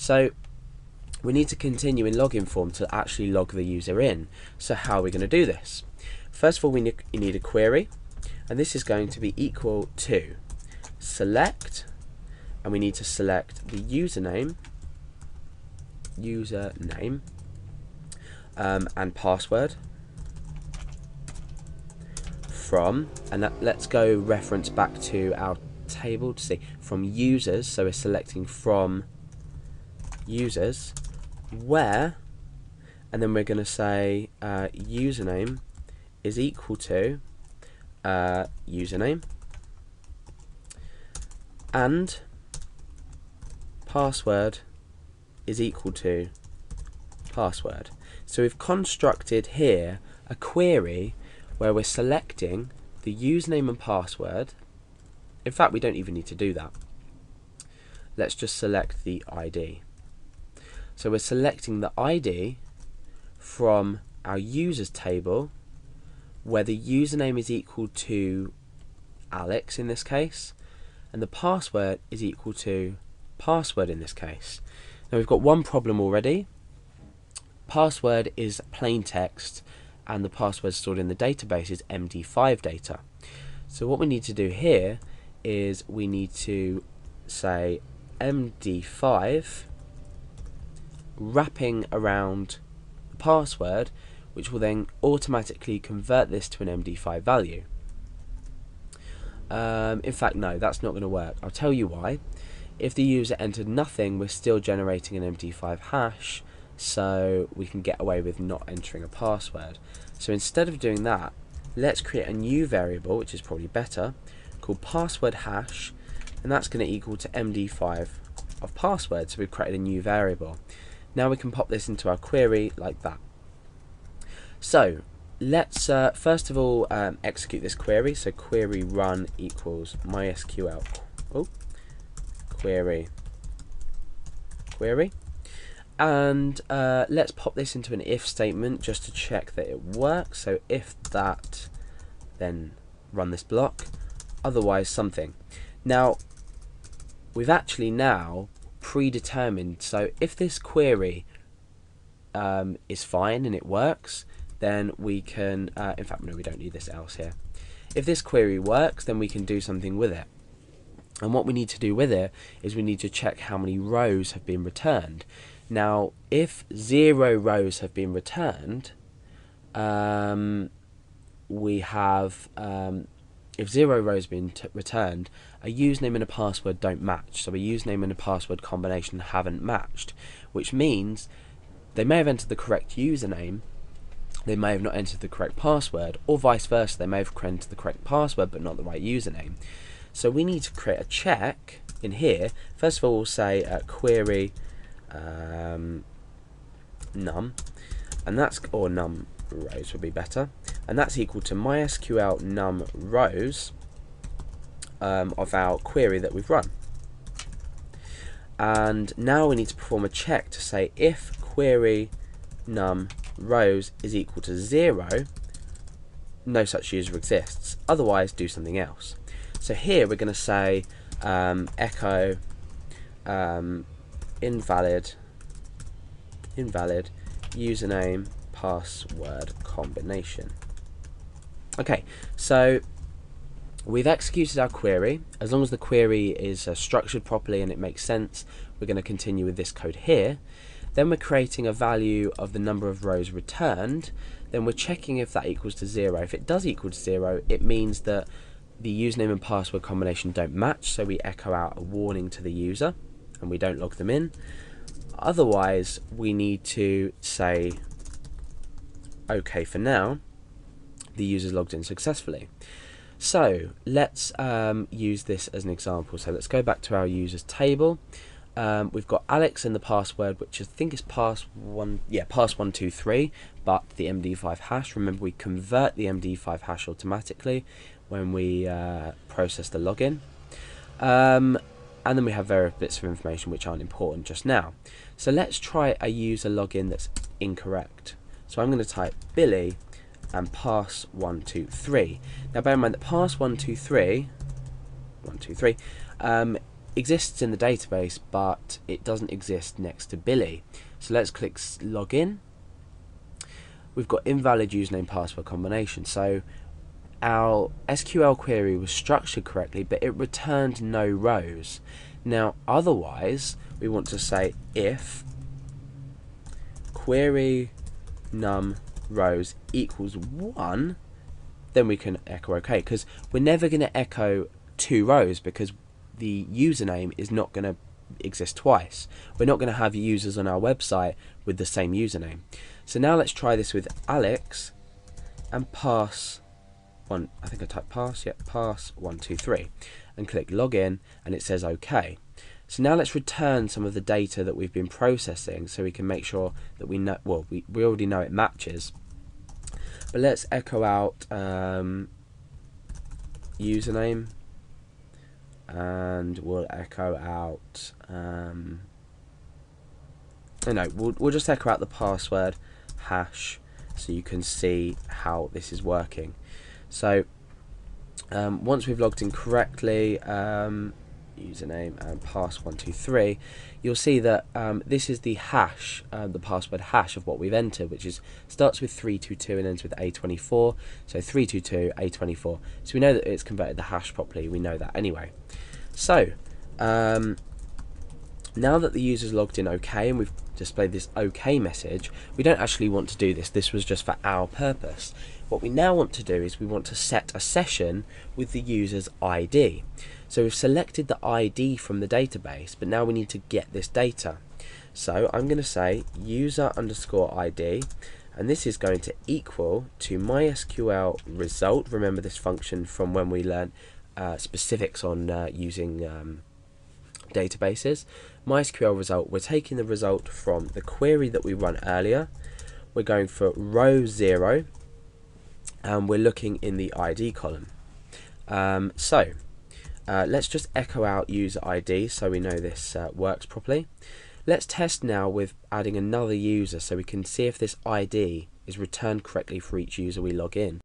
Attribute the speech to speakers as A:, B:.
A: So we need to continue in login form to actually log the user in. So how are we going to do this? First of all, we need a query, and this is going to be equal to select, and we need to select the username and password from, and let's go reference back to our table to see, from users. So we're selecting from users, where, and then we're going to say username is equal to username, and password is equal to password. So we've constructed here a query where we're selecting the username and password. In fact, we don't even need to do that. Let's just select the ID. So we're selecting the ID from our users table, where the username is equal to Alex in this case, and the password is equal to password in this case. Now we've got one problem already. Password is plain text, and the password stored in the database is MD5 data. So what we need to do here is we need to say MD5 wrapping around the password, which will then automatically convert this to an MD5 value. In fact, no, that's not going to work. I'll tell you why. If the user entered nothing, we're still generating an MD5 hash, so we can get away with not entering a password. So instead of doing that, let's create a new variable, which is probably better, called password hash, and that's going to equal to MD5 of password. So we've created a new variable. Now we can pop this into our query like that. So let's first of all execute this query. So query run equals MySQL query, and let's pop this into an if statement just to check that it works. So if that, then run this block, otherwise something. Now we've actually now predetermined, so if this query is fine and it works, then we can in fact no, we don't need this else here. If this query works, then we can do something with it. And what we need to do with it is we need to check how many rows have been returned. Now, if 0 rows have been returned, we have, if 0 rows have been returned, a username and a password don't match. So a username and a password combination haven't matched, which means they may have entered the correct username, they may have not entered the correct password, or vice versa, they may have entered the correct password but not the right username. So we need to create a check in here. First of all, we'll say query num, and that's, or num rows would be better, and that's equal to MySQL num rows of our query that we've run. And now we need to perform a check to say if query num rows is equal to 0, no such user exists, otherwise do something else. So here we're going to say echo invalid username password combination. Okay, so we've executed our query. As long as the query is structured properly and it makes sense, we're going to continue with this code here. Then we're creating a value of the number of rows returned. Then we're checking if that equals to 0. If it does equal to 0, it means that the username and password combination don't match, so we echo out a warning to the user and we don't log them in. Otherwise, we need to say OK for now, the user's logged in successfully. So let's use this as an example. So let's go back to our users table. We've got Alex in the password, which I think is pass123, but the MD5 hash. Remember, we convert the MD5 hash automatically when we process the login. And then we have various bits of information which aren't important just now. So let's try a user login that's incorrect. So I'm going to type Billy and pass123. Now bear in mind that pass123 exists in the database, but it doesn't exist next to Billy. So let's click login. We've got invalid username password combination. So our SQL query was structured correctly, but it returned no rows. Now, otherwise, we want to say if query num rows equals 1, then we can echo OK, because we're never going to echo 2 rows because the username is not going to exist twice. We're not going to have users on our website with the same username. So now let's try this with Alex and pass one. I think I typed pass, yeah, pass 123, and click login, and it says OK. So now let's return some of the data that we've been processing so we can make sure that we know, well, we already know it matches. But let's echo out username, and we'll echo out we'll just echo out the password hash so you can see how this is working. So once we've logged in correctly, username and pass 123, you'll see that this is the hash, the password hash of what we've entered, which is starts with 322 and ends with A24. So 322 A24. So we know that it's converted the hash properly. We know that anyway. So now that the user's logged in OK and we've displayed this OK message, we don't actually want to do this. This was just for our purpose. What we now want to do is we want to set a session with the user's ID. So we've selected the ID from the database, but now we need to get this data. So I'm going to say user underscore ID, and this is going to equal to MySQL result. Remember this function from when we learned specifics on using databases. MySQL result, we're taking the result from the query that we run earlier. We're going for row 0, and we're looking in the ID column. Let's just echo out user ID so we know this works properly. Let's test now with adding another user so we can see if this ID is returned correctly for each user we log in.